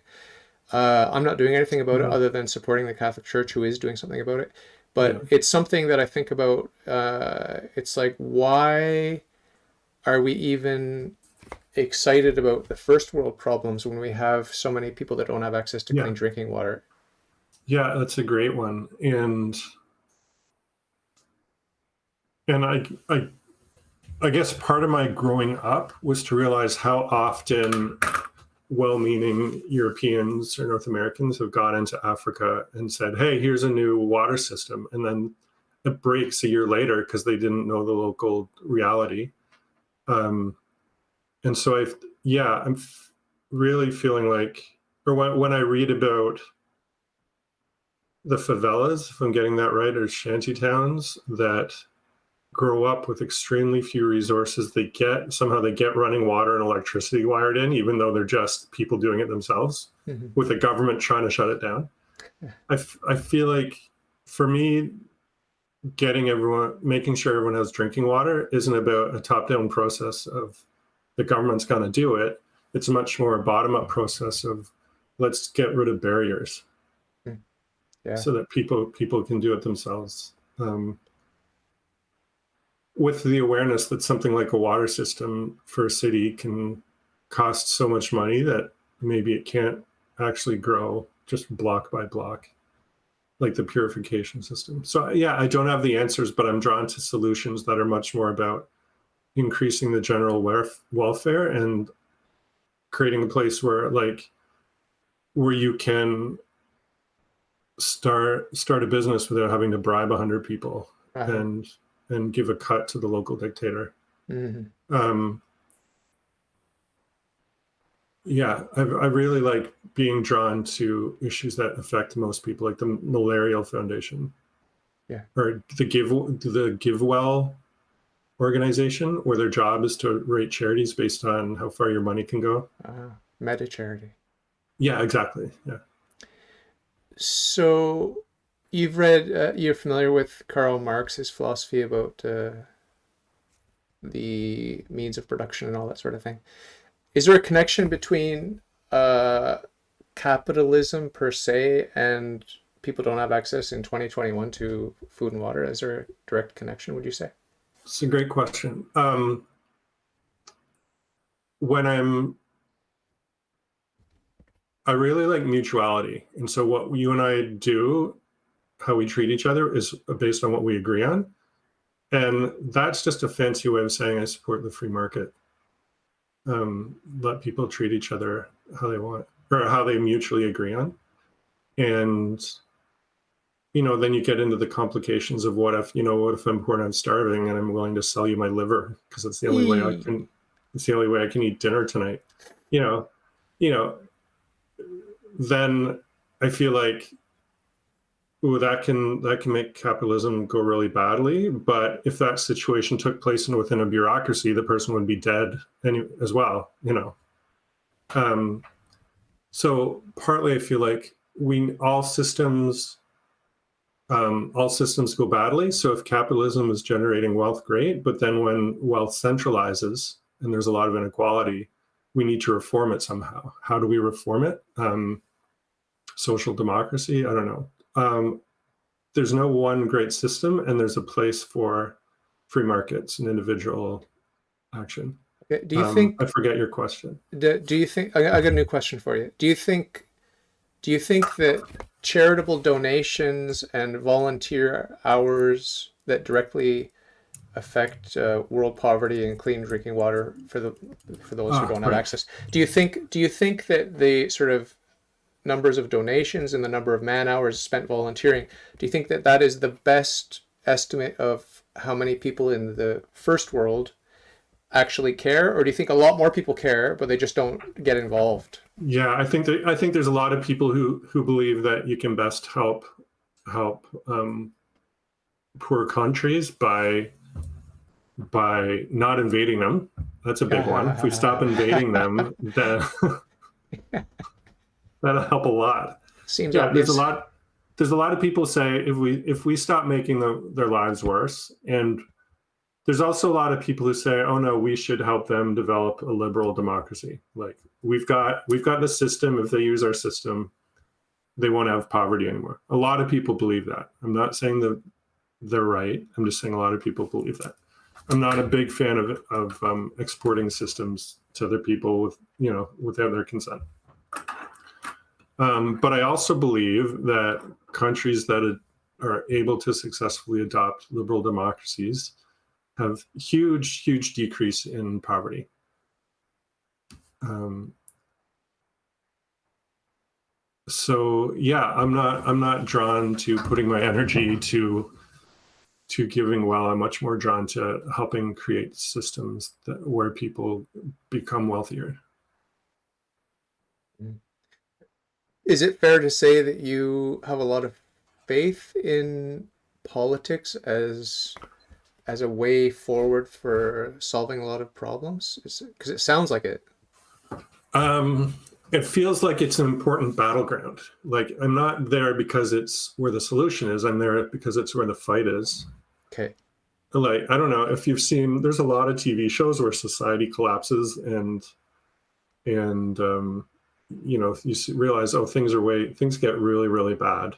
I'm not doing anything about it other than supporting the Catholic Church, who is doing something about it. But it's something that I think about. It's like, why are we even excited about the first world problems when we have so many people that don't have access to clean drinking water? Yeah, that's a great one. And I guess part of my growing up was to realize how often well-meaning Europeans or North Americans have gone into Africa and said, hey, here's a new water system. And then it breaks a year later because they didn't know the local reality. And so I'm really feeling like, or when I read about the favelas, if I'm getting that right, or shanty towns that grow up with extremely few resources, they get running water and electricity wired in, even though they're just people doing it themselves, with the government trying to shut it down. I feel like, for me, making sure everyone has drinking water isn't about a top-down process of the government's going to do it. It's much more a bottom-up process of, let's get rid of barriers so that people can do it themselves. With the awareness that something like a water system for a city can cost so much money that maybe it can't actually grow just block by block, like the purification system. So yeah, I don't have the answers, but I'm drawn to solutions that are much more about increasing the general welfare and creating a place where you can start a business without having to bribe 100 people and give a cut to the local dictator. Yeah, I really like being drawn to issues that affect most people, like the Malarial Foundation, or the GiveWell organization, where their job is to rate charities based on how far your money can go. Meta charity. Yeah, exactly. Yeah. So you've read, you're familiar with Karl Marx's philosophy about the means of production and all that sort of thing. Is there a connection between capitalism per se and people don't have access in 2021 to food and water? Is there a direct connection, would you say? It's a great question. I really like mutuality. And so what you and I do, how we treat each other, is based on what we agree on. And that's just a fancy way of saying I support the free market. Let people treat each other how they want, or how they mutually agree on. And, then you get into the complications of what if I'm poor and I'm starving and I'm willing to sell you my liver because it's the only way I can eat dinner tonight. Then I feel like, that can make capitalism go really badly. But if that situation took place within a bureaucracy, the person would be dead as well. So partly I feel like all systems go badly. So if capitalism is generating wealth, great. But then when wealth centralizes and there's a lot of inequality, we need to reform it somehow. How do we reform it? Social democracy? I don't know. There's no one great system, and there's a place for free markets and individual action. Okay. Do you think? I forget your question. Do you think? I got a new question for you. Do you think that charitable donations and volunteer hours that directly affect world poverty and clean drinking water for those who don't have Right. access? Do you think that the sort of numbers of donations and the number of man hours spent volunteering, do you think that that is the best estimate of how many people in the first world actually care, or do you think a lot more people care but they just don't get involved? Yeah, I think there's a lot of people who believe that you can best help poor countries by not invading them. That's a big one. If we stop invading them, then that'll help a lot. Seems Yeah, obvious. there's a lot of people say if we stop making their lives worse, and there's also a lot of people who say, oh no, we should help them develop a liberal democracy. Like we've got the system. If they use our system, they won't have poverty anymore. A lot of people believe that. I'm not saying that they're right. I'm just saying a lot of people believe that. I'm not a big fan of exporting systems to other people without their consent. But I also believe that countries that are able to successfully adopt liberal democracies have huge decrease in poverty. So yeah, I'm not drawn to putting my energy to giving well. I'm much more drawn to helping create systems where people become wealthier. Is it fair to say that you have a lot of faith in politics as a way forward for solving a lot of problems? Because it sounds like it. It feels like it's an important battleground. Like I'm not there because it's where the solution is. I'm there because it's where the fight is. Okay. Like I don't know if you've seen. There's a lot of TV shows where society collapses and you realize things get really bad.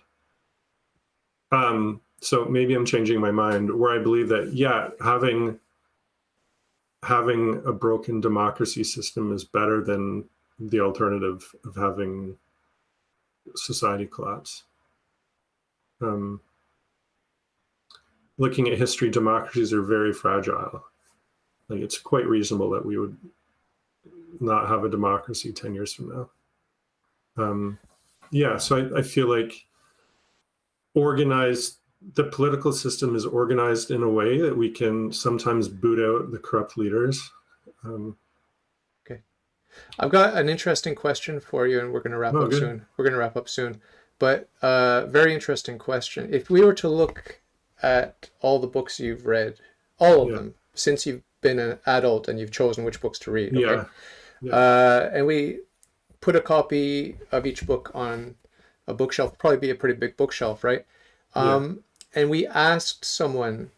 So maybe I'm changing my mind where I believe that having a broken democracy system is better than the alternative of having society collapse. Looking at history, democracies are very fragile. Like it's quite reasonable that we would not have a democracy 10 years from now. So I feel like the political system is organized in a way that we can sometimes boot out the corrupt leaders. Okay. I've got an interesting question for you, and we're going to wrap up good. soon. We're going to wrap up soon. But very interesting question. If we were to look at all the books you've read, all of them, since you've been an adult and you've chosen which books to read, okay? And we put a copy of each book on a bookshelf, probably be a pretty big bookshelf, right? And we asked someone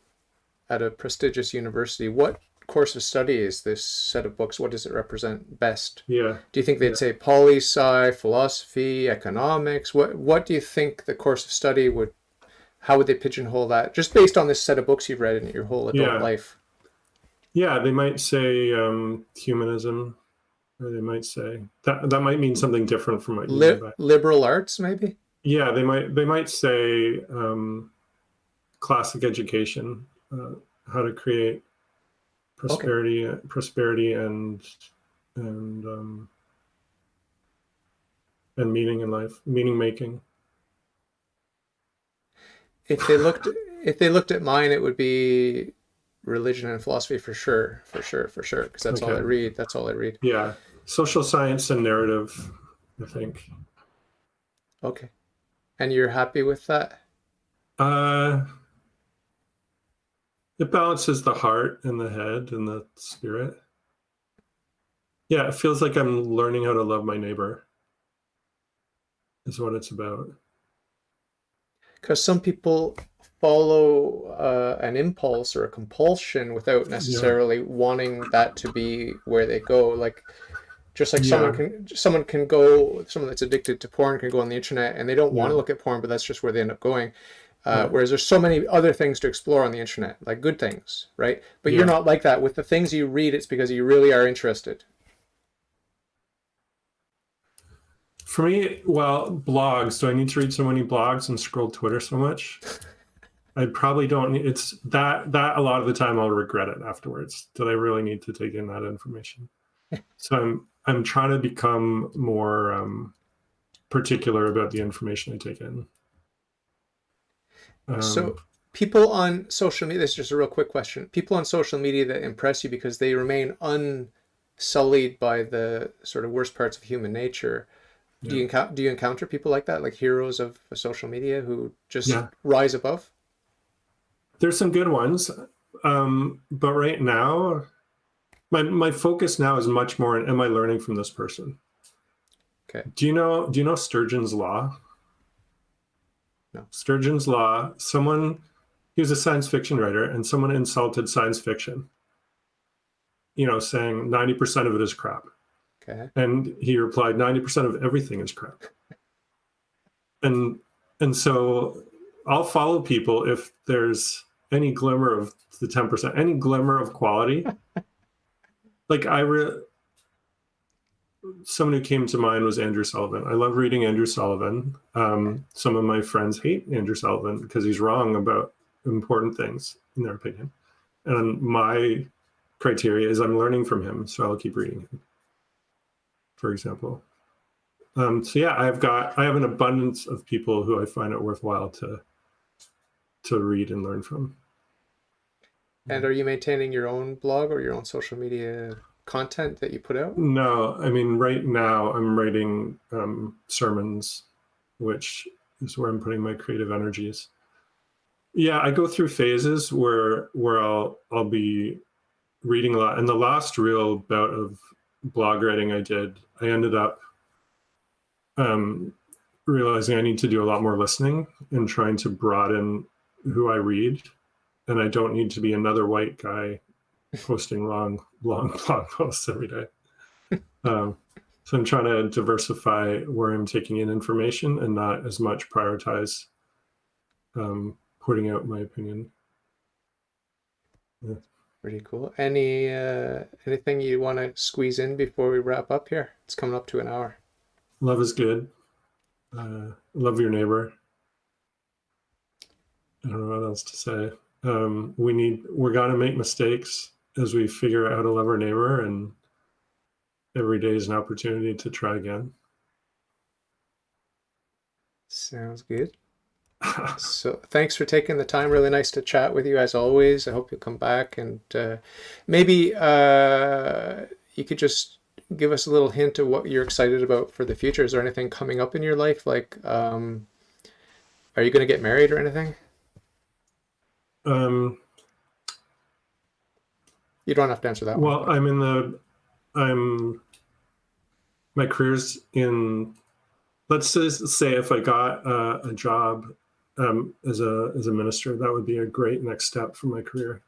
at a prestigious university, what course of study is this set of books? What does it represent best? Yeah. Do you think they'd say poli-sci, philosophy, economics? What do you think the course of study would, how would they pigeonhole that? Just based on this set of books you've read in your whole adult life. Yeah, they might say humanism, or they might say that might mean something different from what you mean by liberal arts, maybe. Yeah, they might say classic education, how to create prosperity and meaning in life, meaning making. If they looked at mine, it would be religion and philosophy for sure, because that's all I read. That's all I read. Yeah, social science and narrative, I think. Okay, and you're happy with that? It balances the heart and the head and the spirit. Yeah, it feels like I'm learning how to love my neighbor. is what it's about. Because some people follow an impulse or a compulsion without Yeah. necessarily wanting that to be where they go. Like just like Yeah. someone that's addicted to porn can go on the internet and they don't want to Yeah. look at porn, but that's just where they end up going. Yeah. Whereas there's so many other things to explore on the internet, like good things, right? But you're Yeah. not like that. With the things you read, it's because you really are interested. For me, well, blogs. Do I need to read so many blogs and scroll Twitter so much? I probably don't need, it's that a lot of the time I'll regret it afterwards. That I really need to take in that information. So I'm trying to become more particular about the information I take in. So people on social media, this is just a real quick question. People on social media that impress you because they remain unsullied by the sort of worst parts of human nature. Yeah. Do you encounter people like that, like heroes of social media who just Yeah. rise above? There's some good ones. But right now, my focus now is much more on, am I learning from this person? Okay. Do you know Sturgeon's Law? No. Sturgeon's Law, he was a science fiction writer, and someone insulted science fiction, saying 90% of it is crap. Okay. And he replied, 90% of everything is crap. And so I'll follow people if there's any glimmer of the 10%, any glimmer of quality. Like someone who came to mind was Andrew Sullivan. I love reading Andrew Sullivan. Some of my friends hate Andrew Sullivan because he's wrong about important things in their opinion. And my criteria is I'm learning from him, so I'll keep reading him, for example. So yeah, I have an abundance of people who I find it worthwhile to read and learn from. And are you maintaining your own blog or your own social media content that you put out? No, I mean, right now I'm writing sermons, which is where I'm putting my creative energies. Yeah, I go through phases where I'll be reading a lot. And the last real bout of blog writing I did, I ended up realizing I need to do a lot more listening and trying to broaden who I read. And I don't need to be another white guy posting long blog posts every day. So I'm trying to diversify where I'm taking in information and not as much prioritize putting out my opinion. Yeah. Pretty cool. Anything you want to squeeze in before we wrap up here? It's coming up to an hour. Love is good. Love your neighbor. I don't know what else to say. We're gonna make mistakes as we figure out how to love our neighbor, and every day is an opportunity to try again. Sounds good. So thanks for taking the time. Really nice to chat with you as always. I hope you'll come back and maybe you could just give us a little hint of what you're excited about for the future. Is there anything coming up in your life? Like, are you going to get married or anything? You don't have to answer that one. Well, my career's in, let's just say if I got a job as a minister, that would be a great next step for my career.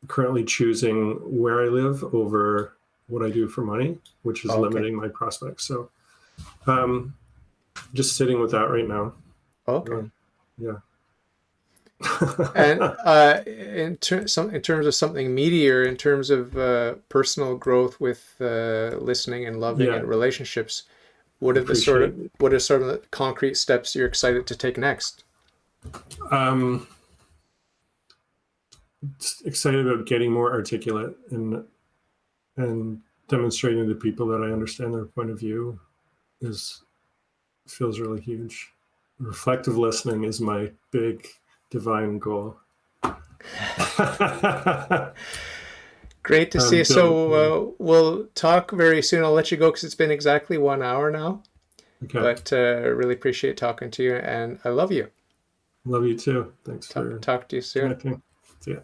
Currently choosing where I live over what I do for money, which is limiting my prospects. So just sitting with that right now. Okay. Yeah. And in terms of something meatier, in terms of personal growth with listening and loving and relationships, what are sort of the concrete steps you're excited to take next? Excited about getting more articulate and demonstrating to people that I understand their point of view feels really huge. Reflective listening is my big divine goal. Great to see you. So we'll talk very soon. I'll let you go because it's been exactly 1 hour now. Okay. But really appreciate talking to you, and I love you. Love you too. Thanks for talk to you soon. Connecting.